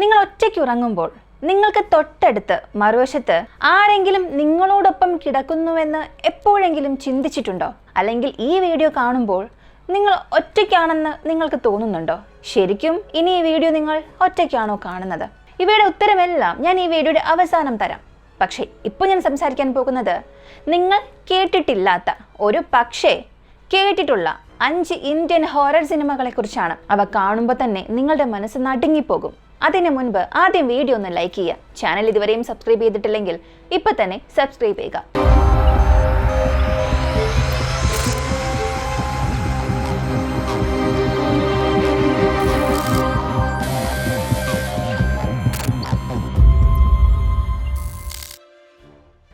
നിങ്ങൾ ഒറ്റയ്ക്ക് ഉറങ്ങുമ്പോൾ നിങ്ങൾക്ക് തൊട്ടടുത്ത് മറുവശത്ത് ആരെങ്കിലും നിങ്ങളോടൊപ്പം കിടക്കുന്നുവെന്ന് എപ്പോഴെങ്കിലും ചിന്തിച്ചിട്ടുണ്ടോ? അല്ലെങ്കിൽ ഈ വീഡിയോ കാണുമ്പോൾ നിങ്ങൾ ഒറ്റയ്ക്കാണെന്ന് നിങ്ങൾക്ക് തോന്നുന്നുണ്ടോ? ശരിക്കും ഇനി ഈ വീഡിയോ നിങ്ങൾ ഒറ്റയ്ക്കാണോ കാണുന്നത്? ഇവയുടെ ഉത്തരമെല്ലാം ഞാൻ ഈ വീഡിയോയുടെ അവസാനം തരാം. പക്ഷേ ഇപ്പോൾ ഞാൻ സംസാരിക്കാൻ പോകുന്നത് നിങ്ങൾ കേട്ടിട്ടില്ലാത്ത, ഒരു പക്ഷേ കേട്ടിട്ടുള്ള 5 ഇന്ത്യൻ ഹൊറർ സിനിമകളെ കുറിച്ചാണ്. അവ കാണുമ്പോൾ തന്നെ നിങ്ങളുടെ മനസ്സ് നടുങ്ങിപ്പോകും. അതിന് മുൻപ് ആദ്യം വീഡിയോ ഒന്ന് ലൈക്ക് ചെയ്യുക. ചാനൽ ഇതുവരെയും സബ്സ്ക്രൈബ് ചെയ്തിട്ടില്ലെങ്കിൽ ഇപ്പൊ തന്നെ സബ്സ്ക്രൈബ് ചെയ്യുക.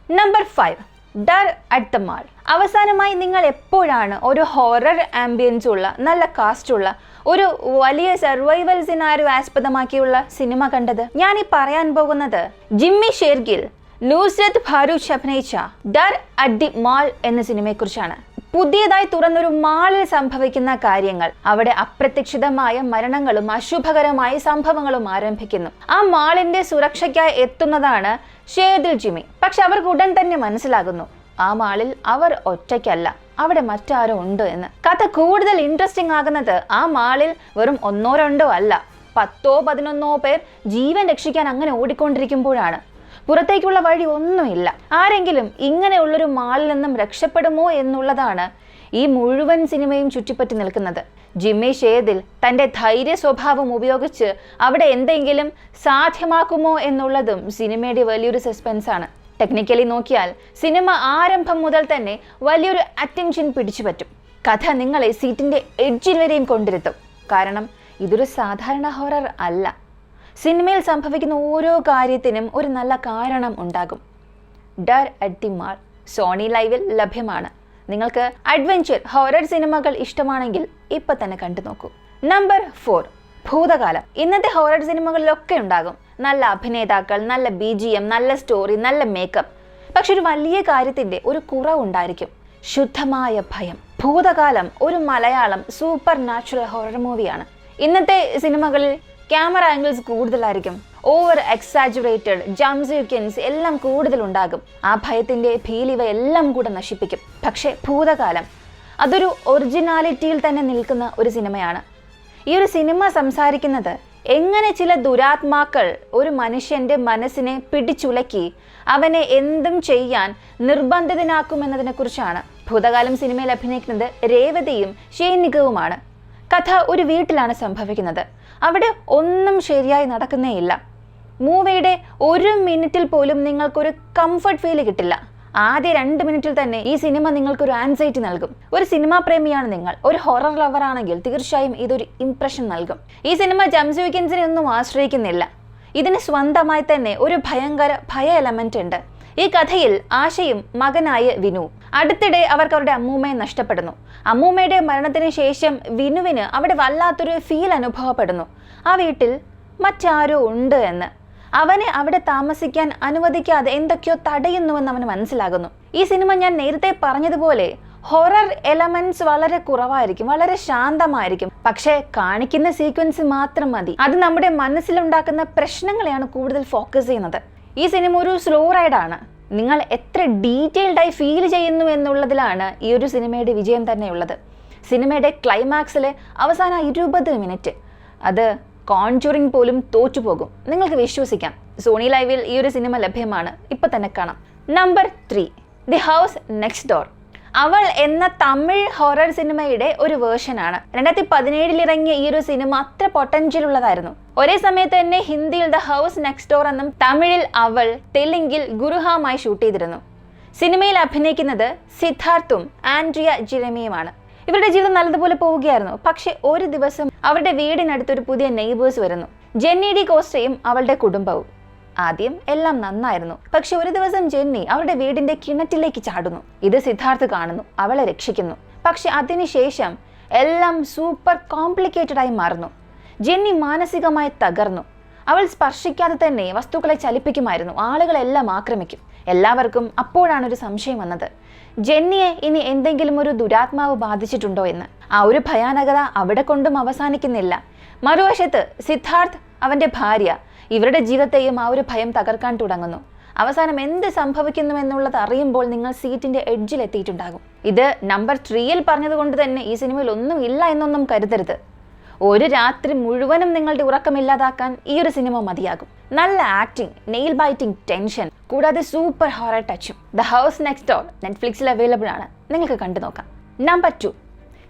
Number 5, Darr at the mall. അവസാനമായി നിങ്ങൾ എപ്പോഴാണ് ഒരു ഹൊറർ ആംബിയൻസ് ഉള്ള, നല്ല കാസ്റ്റ് ഉള്ള, ഒരു വലിയ സർവൈവൽ സിനാരിയോ ആസ്പദമാക്കിയുള്ള സിനിമ കണ്ടത്? ഞാൻ ഈ പറയാൻ പോകുന്നത് ജിമ്മി ഷേർഗിൽ, നുസ്രത് ഫാരൂഖ് അഭിനയിച്ച ഡർ അറ്റ് ദി മാൾ എന്ന സിനിമയെ കുറിച്ചാണ്. പുതിയതായി തുറന്നൊരു മാളിൽ സംഭവിക്കുന്ന കാര്യങ്ങൾ, അവിടെ അപ്രതീക്ഷിതമായ മരണങ്ങളും അശുഭകരമായ സംഭവങ്ങളും ആരംഭിക്കുന്നു. ആ മാളിന്റെ സുരക്ഷയ്ക്കായി എത്തുന്നതാണ് ഷേർഗിൽ ജിമ്മി. പക്ഷെ അവർക്ക് ഉടൻ തന്നെ മനസ്സിലാകുന്നു ആ മാളിൽ അവർ ഒറ്റയ്ക്കല്ല, അവിടെ മറ്റാരോ ഉണ്ട് എന്ന്. കഥ കൂടുതൽ ഇൻട്രസ്റ്റിംഗ് ആകുന്നത് ആ മാളിൽ വെറും 1-2 അല്ല, 10-11 പേർ ജീവൻ രക്ഷിക്കാൻ അങ്ങനെ ഓടിക്കൊണ്ടിരിക്കുമ്പോഴാണ്. പുറത്തേക്കുള്ള വഴി ഒന്നുമില്ല. ആരെങ്കിലും ഇങ്ങനെയുള്ളൊരു മാളിൽ നിന്നും രക്ഷപ്പെടുമോ എന്നുള്ളതാണ് ഈ മുഴുവൻ സിനിമയും ചുറ്റിപ്പറ്റി നിൽക്കുന്നത്. ജിമ്മി ഷേർഗിൽ തൻ്റെ ധൈര്യ സ്വഭാവം ഉപയോഗിച്ച് അവിടെ എന്തെങ്കിലും സാധ്യമാക്കുമോ എന്നുള്ളതും സിനിമയുടെ വലിയൊരു സസ്പെൻസാണ്. ടെക്നിക്കലി നോക്കിയാൽ സിനിമ ആരംഭം മുതൽ തന്നെ വലിയൊരു അറ്റൻഷൻ പിടിച്ചുപറ്റും. കഥ നിങ്ങളെ സീറ്റിന്റെ എഡ്ജിൽ വരെയും കൊണ്ടിരുത്തും. കാരണം ഇതൊരു സാധാരണ ഹൊറർ അല്ല. സിനിമയിൽ സംഭവിക്കുന്ന ഓരോ കാര്യത്തിനും ഒരു നല്ല കാരണം ഉണ്ടാകും. Darr at the mall Sony ലൈവിൽ ലഭ്യമാണ്. നിങ്ങൾക്ക് അഡ്വഞ്ചർ ഹൊറർ സിനിമകൾ ഇഷ്ടമാണെങ്കിൽ ഇപ്പൊ തന്നെ കണ്ടു നോക്കൂ. നമ്പർ 4, ഭൂതകാലം. ഇന്നത്തെ ഹൊറർ സിനിമകളിലൊക്കെ ഉണ്ടാകും നല്ല അഭിനേതാക്കൾ, നല്ല BGM, നല്ല സ്റ്റോറി, നല്ല മേക്കപ്പ്. പക്ഷെ ഒരു വലിയ കാര്യത്തിന്റെ ഒരു കുറവുണ്ടായിരിക്കും: ശുദ്ധമായ ഭയം. ഭൂതകാലം ഒരു മലയാളം സൂപ്പർ നാച്ചുറൽ ഹൊറർ മൂവിയാണ്. ഇന്നത്തെ സിനിമകളിൽ ക്യാമറ ആംഗിൾസ് കൂടുതലായിരിക്കും, ഓവർ എക്സാജുറേറ്റഡ് ജംപ് സീക്വൻസ് എല്ലാം കൂടുതൽ ഉണ്ടാകും. ആ ഭയത്തിന്റെ ഭീലിവ എല്ലാം കൂടെ നശിപ്പിക്കും. പക്ഷെ ഭൂതകാലം അതൊരു ഒറിജിനാലിറ്റിയിൽ തന്നെ നിൽക്കുന്ന ഒരു സിനിമയാണ്. ഈ ഒരു സിനിമ സംസാരിക്കുന്നത് എങ്ങനെ ചില ദുരാത്മാക്കൾ ഒരു മനുഷ്യന്റെ മനസ്സിനെ പിടിച്ചുലക്കി അവനെ എന്തും ചെയ്യാൻ നിർബന്ധിതനാക്കുമെന്നതിനെ കുറിച്ചാണ്. ഭൂതകാലം സിനിമയിൽ അഭിനയിക്കുന്നത് രേവതിയും ഷൈനികവുമാണ്. കഥ ഒരു വീട്ടിലാണ് സംഭവിക്കുന്നത്. അവിടെ ഒന്നും ശരിയായി നടക്കുന്നേയില്ല. മൂവിയുടെ 1 മിനിറ്റിൽ പോലും നിങ്ങൾക്കൊരു കംഫർട്ട് ഫീൽ കിട്ടില്ല. ആദ്യ 2 മിനിറ്റിൽ തന്നെ ഈ സിനിമ നിങ്ങൾക്കൊരു ആൻസൈറ്റി നൽകും. ഒരു സിനിമാ പ്രേമിയാണ് നിങ്ങൾ, ഒരു ഹൊറർ ലവർ ആണെങ്കിൽ തീർച്ചയായും ഇതൊരു ഇംപ്രഷൻ നൽകും. ഈ സിനിമ ജംപ് സീക്വൻസിനെ ഒന്നും ആശ്രയിക്കുന്നില്ല. ഇതിന് സ്വന്തമായി തന്നെ ഒരു ഭയ എലമെന്റ് ഉണ്ട്. ഈ കഥയിൽ ആശയും മകനായ വിനു അടുത്തിടെ അവർക്ക് അവരുടെ അമ്മൂമ്മയെ നഷ്ടപ്പെടുന്നു. അമ്മൂമ്മയുടെ മരണത്തിന് ശേഷം വിനുവിന് അവിടെ വല്ലാത്തൊരു ഫീൽ അനുഭവപ്പെടുന്നു. ആ വീട്ടിൽ മറ്റാരോ ഉണ്ട് എന്ന്. അവനെ അവിടെ താമസിക്കാൻ അനുവദിക്കാതെ എന്തൊക്കെയോ തടയുന്നുവെന്ന് അവന് മനസ്സിലാകുന്നു. ഈ സിനിമ ഞാൻ നേരത്തെ പറഞ്ഞതുപോലെ ഹൊറർ എലമെന്റ്സ് വളരെ കുറവായിരിക്കും, വളരെ ശാന്തമായിരിക്കും. പക്ഷേ കാണിക്കുന്ന സീക്വൻസ് മാത്രം മതി. അത് നമ്മുടെ മനസ്സിലുണ്ടാക്കുന്ന പ്രശ്നങ്ങളെയാണ് കൂടുതൽ ഫോക്കസ് ചെയ്യുന്നത്. ഈ സിനിമ ഒരു സ്ലോ റൈഡാണ്. നിങ്ങൾ എത്ര ഡീറ്റെയിൽഡായി ഫീൽ ചെയ്യുന്നു എന്നുള്ളതിലാണ് ഈ ഒരു സിനിമയുടെ വിജയം തന്നെയുള്ളത്. സിനിമയുടെ ക്ലൈമാക്സിലെ അവസാന 20 മിനിറ്റ് അത് കോൺജുറിങ് പോലും തോറ്റുപോകും. നിങ്ങൾക്ക് വിശ്വസിക്കാം. സോണി ലൈവിൽ ഈ ഒരു സിനിമ ലഭ്യമാണ്. ഇപ്പൊ തന്നെ കാണാം. Number 3, the house next door. അവൾ എന്ന തമിഴ് ഹൊറർ സിനിമയുടെ ഒരു വേർഷനാണ്. 2017 ഇറങ്ങിയ ഈ ഒരു സിനിമ അത്ര പൊട്ടൻഷ്യൽ ഉള്ളതായിരുന്നു. ഒരേ സമയത്ത് തന്നെ ഹിന്ദിയിൽ ദ ഹൗസ് നെക്സ്റ്റ് ഡോർ എന്നും തമിഴിൽ അവൾ, തെലുങ്കിൽ ഗുരുഹാമായി ഷൂട്ട് ചെയ്തിരുന്നു. സിനിമയിൽ അഭിനയിക്കുന്നത് സിദ്ധാർത്ഥും ആൻഡ്രിയ ജിരമിയുമാണ്. ഇവരുടെ ജീവിതം നല്ലതുപോലെ പോവുകയായിരുന്നു. പക്ഷെ ഒരു ദിവസം അവരുടെ വീടിനടുത്തൊരു പുതിയ നെയ്ബേഴ്സ് വരുന്നു, ജെന്നി ഡി കോസ്റ്റയും അവളുടെ കുടുംബവും. ആദ്യം എല്ലാം നന്നായിരുന്നു. പക്ഷെ ഒരു ദിവസം ജെന്നി അവരുടെ വീടിന്റെ കിണറ്റിലേക്ക് ചാടുന്നു. ഇത് സിദ്ധാർത്ഥ് കാണുന്നു, അവളെ രക്ഷിക്കുന്നു. പക്ഷെ അതിനുശേഷം എല്ലാം സൂപ്പർ കോംപ്ലിക്കേറ്റഡ് ആയി മാറുന്നു. ജെന്നി മാനസികമായി തകർന്നു. അവൾ സ്പർശിക്കാതെ തന്നെ വസ്തുക്കളെ ചലിപ്പിക്കുമായിരുന്നു. ആളുകളെല്ലാം ആക്രമിക്കും. എല്ലാവർക്കും അപ്പോഴാണ് ഒരു സംശയം വന്നത്, ജെന്നിയെ ഇനി എന്തെങ്കിലും ഒരു ദുരാത്മാവ് ബാധിച്ചിട്ടുണ്ടോ എന്ന്. ആ ഒരു ഭയാനകത അവിടെ കൊണ്ടും അവസാനിക്കുന്നില്ല. മറുവശത്ത് സിദ്ധാർത്ഥ് അവൻ്റെ ഭാര്യ, ഇവരുടെ ജീവിതത്തെയും ആ ഒരു ഭയം തകർക്കാൻ തുടങ്ങുന്നു. അവസാനം എന്ത് സംഭവിക്കുന്നുവെന്നുള്ളത് അറിയുമ്പോൾ നിങ്ങൾ സീറ്റിന്റെ എഡ്ജിൽ എത്തിയിട്ടുണ്ടാകും. ഇത് നമ്പർ 3-ൽ പറഞ്ഞതുകൊണ്ട് തന്നെ ഈ സിനിമയിൽ ഒന്നും ഇല്ല എന്നൊന്നും കരുതരുത്. ഒരു രാത്രി മുഴുവനും നിങ്ങളുടെ ഉറക്കമില്ലാതാക്കാൻ ഈ ഒരു സിനിമ മതിയാകും. നല്ല ആക്ടിങ്, നെയിൽ ബൈറ്റിംഗ് ടെൻഷൻ, കൂടാതെ സൂപ്പർ ഹൊറർ ടച്ചും. ദ ഹൗസ് നെക്സ്റ്റ് ഡോർ നെറ്റ്ഫ്ലിക്സിൽ അവൈലബിൾ ആണ്, നിങ്ങൾക്ക് കണ്ടു നോക്കാം. നമ്പർ 2,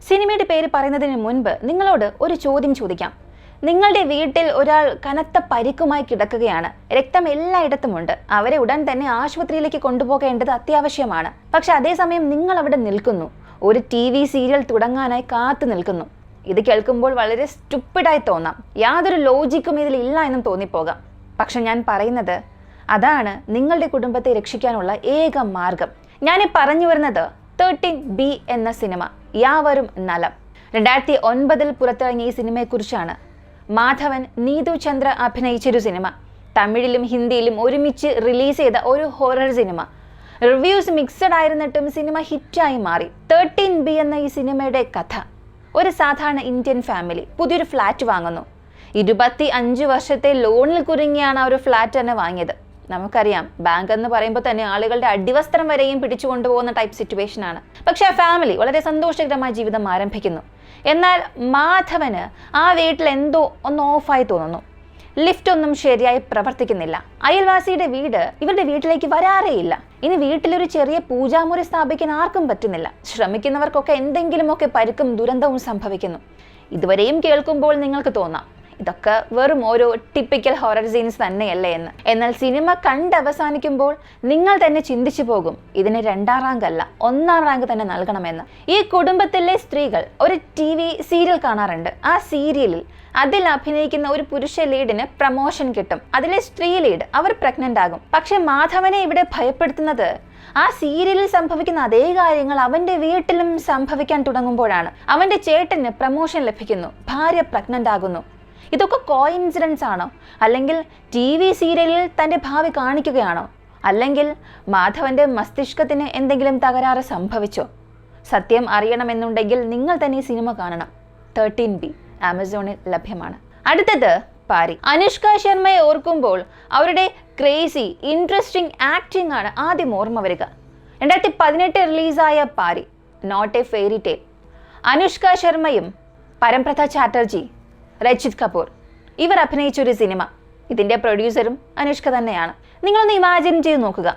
സിനിമയുടെ പേര് പറയുന്നതിന് മുൻപ് നിങ്ങളോട് ഒരു ചോദ്യം ചോദിക്കാം. നിങ്ങളുടെ വീട്ടിൽ ഒരാൾ കനത്ത പരിക്കുമായി കിടക്കുകയാണ്. രക്തം എല്ലായിടത്തുമുണ്ട്. അവരെ ഉടൻ തന്നെ ആശുപത്രിയിലേക്ക് കൊണ്ടുപോകേണ്ടത് അത്യാവശ്യമാണ്. പക്ഷെ അതേസമയം നിങ്ങൾ അവിടെ നിൽക്കുന്നു, ഒരു TV സീരിയൽ തുടങ്ങാനായി കാത്തു നിൽക്കുന്നു. ഇത് കേൾക്കുമ്പോൾ വളരെ സ്റ്റുപ്പിഡായി തോന്നാം, യാതൊരു ലോജിക്കും ഇതിൽ ഇല്ല എന്നും തോന്നിപ്പോകാം. പക്ഷെ ഞാൻ പറയുന്നത് അതാണ് നിങ്ങളുടെ കുടുംബത്തെ രക്ഷിക്കാനുള്ള ഏക മാർഗം. ഞാൻ പറഞ്ഞു വരുന്നത് 13B എന്ന സിനിമ, യാവരും നലം. 2009-ൽ പുറത്തിറങ്ങിയ ഈ സിനിമയെക്കുറിച്ചാണ്. മാധവൻ, നീതു ചന്ദ്ര അഭിനയിച്ചൊരു സിനിമ. തമിഴിലും ഹിന്ദിയിലും ഒരുമിച്ച് റിലീസ് ചെയ്ത ഒരു ഹൊറർ സിനിമ. റിവ്യൂസ് മിക്സഡ് ആയിരുന്നിട്ടും സിനിമ ഹിറ്റായി മാറി. 13B എന്ന ഈ സിനിമയുടെ കഥ, ഒരു സാധാരണ ഇന്ത്യൻ ഫാമിലി പുതിയൊരു ഫ്ലാറ്റ് വാങ്ങുന്നു. 25 വർഷത്തെ ലോണിൽ കുരുങ്ങിയാണ് ആ ഒരു ഫ്ലാറ്റ് തന്നെ വാങ്ങിയത്. നമുക്കറിയാം, ബാങ്ക് എന്ന് പറയുമ്പോൾ തന്നെ ആളുകളുടെ അടിവസ്ത്രം വരെയും പിടിച്ചു കൊണ്ടുപോകുന്ന ടൈപ്പ് സിറ്റുവേഷൻ ആണ്. പക്ഷെ ആ ഫാമിലി വളരെ സന്തോഷകരമായ ജീവിതം ആരംഭിക്കുന്നു. എന്നാൽ മാധവന് ആ വീട്ടിൽ എന്തോ ഒന്ന് ഓഫായി തോന്നുന്നു. ലിഫ്റ്റ് ഒന്നും ശരിയായി പ്രവർത്തിക്കുന്നില്ല. അയൽവാസിയുടെ വീട് ഇവരുടെ വീട്ടിലേക്ക് വരാറേയില്ല. ഇനി വീട്ടിലൊരു ചെറിയ പൂജാമുറി സ്ഥാപിക്കാൻ ആർക്കും പറ്റുന്നില്ല. ശ്രമിക്കുന്നവർക്കൊക്കെ എന്തെങ്കിലുമൊക്കെ പരുക്കും ദുരന്തവും സംഭവിക്കുന്നു. ഇതുവരെയും കേൾക്കുമ്പോൾ നിങ്ങൾക്ക് തോന്നാം, ഇതൊക്കെ വെറും ഓരോ ടിപ്പിക്കൽ ഹൊറർ സീൻസ് തന്നെയല്ലേ എന്ന്. എന്നാൽ സിനിമ കണ്ടവസാനിക്കുമ്പോൾ നിങ്ങൾ തന്നെ ചിന്തിച്ചു പോകും, ഇതിന് 2ാം റാങ്ക് അല്ല 1ാം റാങ്ക് തന്നെ നൽകണമെന്ന്. ഈ കുടുംബത്തിലെ സ്ത്രീകൾ ഒരു TV സീരിയൽ കാണാറുണ്ട്. ആ സീരിയലിൽ അതിൽ അഭിനയിക്കുന്ന ഒരു പുരുഷ ലീഡിന് പ്രമോഷൻ കിട്ടും. അതിലെ സ്ത്രീ ലീഡ് അവർ പ്രഗ്നന്റ് ആകും. പക്ഷെ മാധവനെ ഇവിടെ ഭയപ്പെടുത്തുന്നത് ആ സീരിയലിൽ സംഭവിക്കുന്ന അതേ കാര്യങ്ങൾ അവന്റെ വീട്ടിലും സംഭവിക്കാൻ തുടങ്ങുമ്പോഴാണ്. അവന്റെ ചേട്ടന് പ്രമോഷൻ ലഭിക്കുന്നു, ഭാര്യ പ്രഗ്നന്റ് ആകുന്നു. ഇതൊക്കെ കോയിൻസിഡൻസ് ആണോ? അല്ലെങ്കിൽ TV സീരിയലിൽ തൻ്റെ ഭാവി കാണിക്കുകയാണോ? അല്ലെങ്കിൽ മാധവന്റെ മസ്തിഷ്കത്തിന് എന്തെങ്കിലും തകരാറ് സംഭവിച്ചോ? സത്യം അറിയണമെന്നുണ്ടെങ്കിൽ നിങ്ങൾ തന്നെ ഈ സിനിമ കാണണം. 13B ആമസോണിൽ ലഭ്യമാണ്. അടുത്തത് പാരി. അനുഷ്ക ശർമ്മയെ ഓർക്കുമ്പോൾ അവരുടെ ക്രേസി ഇൻട്രസ്റ്റിംഗ് ആക്ടിംഗ് ആണ് ആദ്യം ഓർമ്മ വരിക. 2018 റിലീസായ Pari, not a fairy tale. Anushka ശർമ്മയും പരംപ്രത ചാറ്റർജി, രജിത് കപൂർ ഇവർ അഭിനയിച്ചൊരു സിനിമ. ഇതിൻ്റെ പ്രൊഡ്യൂസറും അനുഷ്ക തന്നെയാണ്. നിങ്ങളൊന്ന് ഇമാജിൻ ചെയ്ത് നോക്കുക,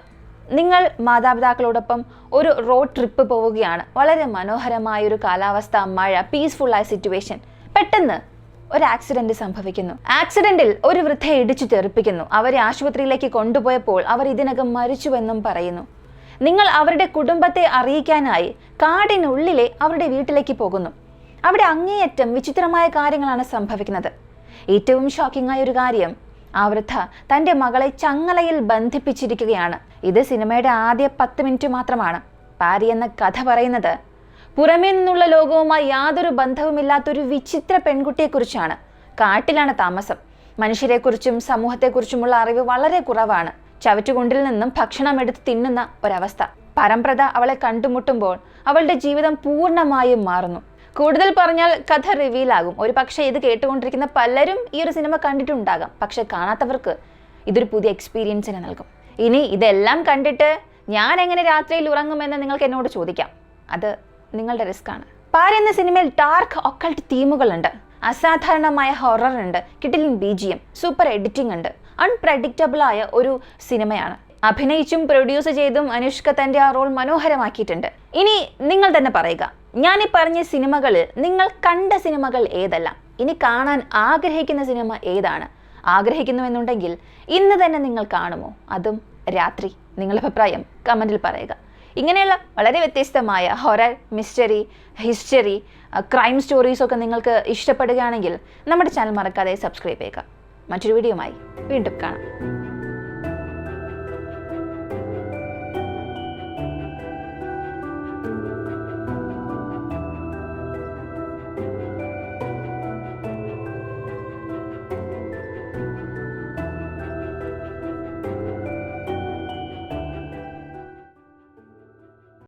നിങ്ങൾ മാതാപിതാക്കളോടൊപ്പം ഒരു റോഡ് ട്രിപ്പ് പോവുകയാണ്. വളരെ മനോഹരമായൊരു കാലാവസ്ഥ, മഴ, പീസ്ഫുള്ളായ സിറ്റുവേഷൻ. പെട്ടെന്ന് ഒരു ആക്സിഡന്റ് സംഭവിക്കുന്നു. ആക്സിഡന്റിൽ ഒരു വൃദ്ധയെ ഇടിച്ചു തെറിപ്പിക്കുന്നു. അവരെ ആശുപത്രിയിലേക്ക് കൊണ്ടുപോയപ്പോൾ അവർ ഇതിനകം മരിച്ചുവെന്നും പറയുന്നു. നിങ്ങൾ അവരുടെ കുടുംബത്തെ അറിയിക്കാനായി കാടിനുള്ളിലെ അവരുടെ വീട്ടിലേക്ക് പോകുന്നു. അവിടെ അങ്ങേയറ്റം വിചിത്രമായ കാര്യങ്ങളാണ് സംഭവിക്കുന്നത്. ഏറ്റവും ഷോക്കിംഗ് ആയ ഒരു കാര്യം, ആ വൃദ്ധ തൻ്റെ മകളെ ചങ്ങലയിൽ ബന്ധിപ്പിച്ചിരിക്കുകയാണ്. ഇത് സിനിമയുടെ ആദ്യ 10 മിനിറ്റ് മാത്രമാണ്. പാരി എന്ന കഥ പറയുന്നത് പുറമേ നിന്നുള്ള ലോകവുമായി യാതൊരു ബന്ധവുമില്ലാത്തൊരു വിചിത്ര പെൺകുട്ടിയെക്കുറിച്ചാണ്. കാട്ടിലാണ് താമസം. മനുഷ്യരെക്കുറിച്ചും സമൂഹത്തെക്കുറിച്ചുമുള്ള അറിവ് വളരെ കുറവാണ്. ചവറ്റുകുണ്ടിൽ നിന്നും ഭക്ഷണം എടുത്ത് തിന്നുന്ന ഒരവസ്ഥ. പരംപ്രത അവളെ കണ്ടുമുട്ടുമ്പോൾ അവളുടെ ജീവിതം പൂർണ്ണമായും മാറുന്നു. കൂടുതൽ പറഞ്ഞാൽ കഥ റിവീലാകും. ഒരു പക്ഷേ ഇത് കേട്ടുകൊണ്ടിരിക്കുന്ന പലരും ഈ ഒരു സിനിമ കണ്ടിട്ടുണ്ടാകാം. പക്ഷെ കാണാത്തവർക്ക് ഇതൊരു പുതിയ എക്സ്പീരിയൻസിനെ നൽകും. ഇനി ഇതെല്ലാം കണ്ടിട്ട് ഞാൻ എങ്ങനെ രാത്രിയിൽ ഉറങ്ങുമെന്ന് നിങ്ങൾക്ക് എന്നോട് ചോദിക്കാം. അത് നിങ്ങളുടെ റിസ്ക് ആണ്. പാരി എന്ന സിനിമയിൽ ഡാർക്ക് ഒക്കൾട്ട് തീമുകളുണ്ട്, അസാധാരണമായ ഹൊറർ ഉണ്ട്, കിടിലൻ BGM, സൂപ്പർ എഡിറ്റിംഗ് ഉണ്ട്. അൺപ്രഡിക്റ്റബിൾ ആയ ഒരു സിനിമയാണ്. അഭിനയിച്ചും പ്രൊഡ്യൂസ് ചെയ്തും അനുഷ്ക തൻ്റെ ആ റോൾ മനോഹരമാക്കിയിട്ടുണ്ട്. ഇനി നിങ്ങൾ തന്നെ പറയുക, ഞാൻ ഈ പറഞ്ഞ സിനിമകളിൽ നിങ്ങൾ കണ്ട സിനിമകൾ ഏതെല്ലാം? ഇനി കാണാൻ ആഗ്രഹിക്കുന്ന സിനിമ ഏതാണ്? ആഗ്രഹിക്കുന്നുവെന്നുണ്ടെങ്കിൽ ഇന്ന് തന്നെ നിങ്ങൾ കാണുമോ? അതും രാത്രി. നിങ്ങളുടെ അഭിപ്രായം കമൻറ്റിൽ പറയുക. ഇങ്ങനെയുള്ള വളരെ വ്യത്യസ്തമായ ഹൊറർ, മിസ്റ്ററി, ഹിസ്റ്ററി, ക്രൈം സ്റ്റോറീസൊക്കെ നിങ്ങൾക്ക് ഇഷ്ടപ്പെടുകയാണെങ്കിൽ നമ്മുടെ ചാനൽ മറക്കാതെ സബ്സ്ക്രൈബ് ചെയ്യുക. മറ്റൊരു വീഡിയോയുമായി വീണ്ടും കാണാം.